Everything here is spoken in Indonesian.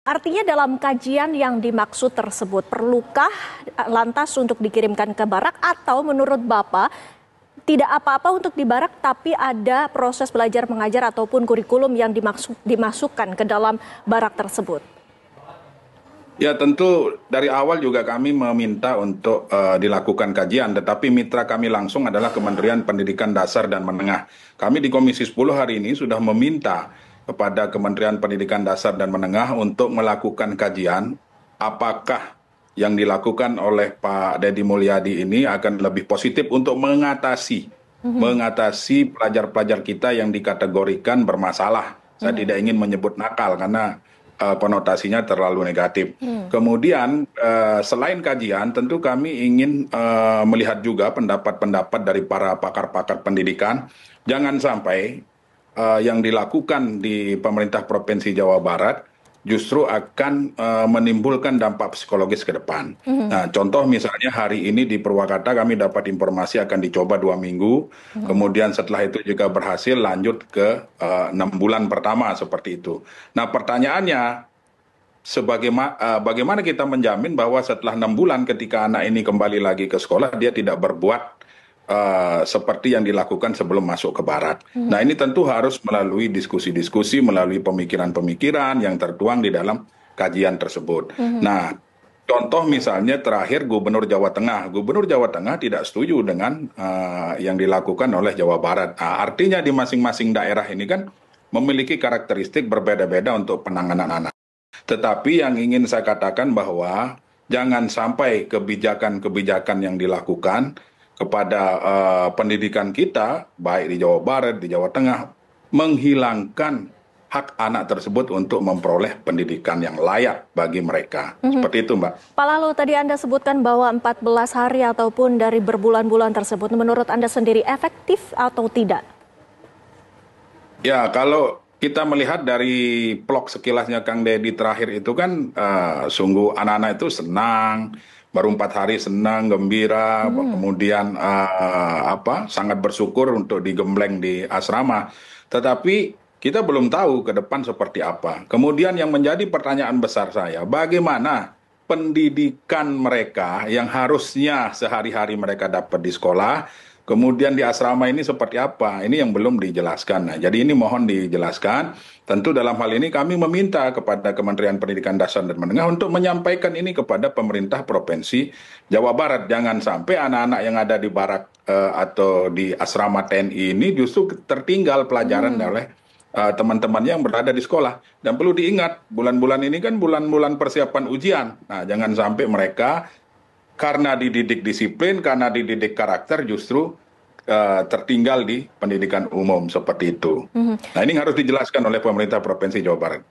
Artinya dalam kajian yang dimaksud tersebut, perlukah lantas untuk dikirimkan ke Barak atau menurut Bapak tidak apa-apa untuk di Barak tapi ada proses belajar mengajar ataupun kurikulum yang dimasukkan ke dalam Barak tersebut? Ya tentu dari awal juga kami meminta untuk dilakukan kajian, tetapi mitra kami langsung adalah Kementerian Pendidikan Dasar dan Menengah. Kami di Komisi 10 hari ini sudah meminta kepada Kementerian Pendidikan Dasar dan Menengah untuk melakukan kajian apakah yang dilakukan oleh Pak Deddy Mulyadi ini akan lebih positif untuk mengatasi pelajar-pelajar kita yang dikategorikan bermasalah. Saya tidak ingin menyebut nakal karena konotasinya terlalu negatif. Kemudian selain kajian, tentu kami ingin melihat juga pendapat-pendapat dari para pakar-pakar pendidikan. Jangan sampai yang dilakukan di pemerintah Provinsi Jawa Barat justru akan menimbulkan dampak psikologis ke depan. Nah, contoh misalnya hari ini di Purwakarta kami dapat informasi akan dicoba 2 minggu, kemudian setelah itu juga berhasil lanjut ke 6 bulan pertama seperti itu. Nah, pertanyaannya, bagaimana kita menjamin bahwa setelah 6 bulan ketika anak ini kembali lagi ke sekolah, dia tidak berbuat seperti yang dilakukan sebelum masuk ke Barat. Nah, ini tentu harus melalui diskusi-diskusi, melalui pemikiran-pemikiran yang tertuang di dalam kajian tersebut. Nah, contoh misalnya terakhir Gubernur Jawa Tengah tidak setuju dengan yang dilakukan oleh Jawa Barat. Nah, artinya di masing-masing daerah ini kan memiliki karakteristik berbeda-beda untuk penanganan anak. Tetapi yang ingin saya katakan bahwa jangan sampai kebijakan-kebijakan yang dilakukan kepada pendidikan kita, baik di Jawa Barat, di Jawa Tengah, menghilangkan hak anak tersebut untuk memperoleh pendidikan yang layak bagi mereka. Seperti itu, Mbak. Pak Lalu, tadi Anda sebutkan bahwa 14 hari ataupun dari berbulan-bulan tersebut, menurut Anda sendiri efektif atau tidak? Ya, kalau kita melihat dari vlog sekilasnya Kang Deddy terakhir itu kan sungguh anak-anak itu senang, baru 4 hari senang, gembira, kemudian sangat bersyukur untuk digembleng di asrama. Tetapi kita belum tahu ke depan seperti apa. Kemudian yang menjadi pertanyaan besar saya, bagaimana pendidikan mereka yang harusnya sehari-hari mereka dapat di sekolah, kemudian di asrama ini seperti apa? Ini yang belum dijelaskan. Nah, jadi ini mohon dijelaskan. Tentu dalam hal ini kami meminta kepada Kementerian Pendidikan Dasar dan Menengah untuk menyampaikan ini kepada pemerintah Provinsi Jawa Barat. Jangan sampai anak-anak yang ada di barak atau di asrama TNI ini justru tertinggal pelajaran oleh teman-temannya yang berada di sekolah. Dan perlu diingat, bulan-bulan ini kan bulan-bulan persiapan ujian. Nah, jangan sampai mereka karena dididik disiplin, karena dididik karakter justru tertinggal di pendidikan umum seperti itu. Nah, ini harus dijelaskan oleh pemerintah Provinsi Jawa Barat.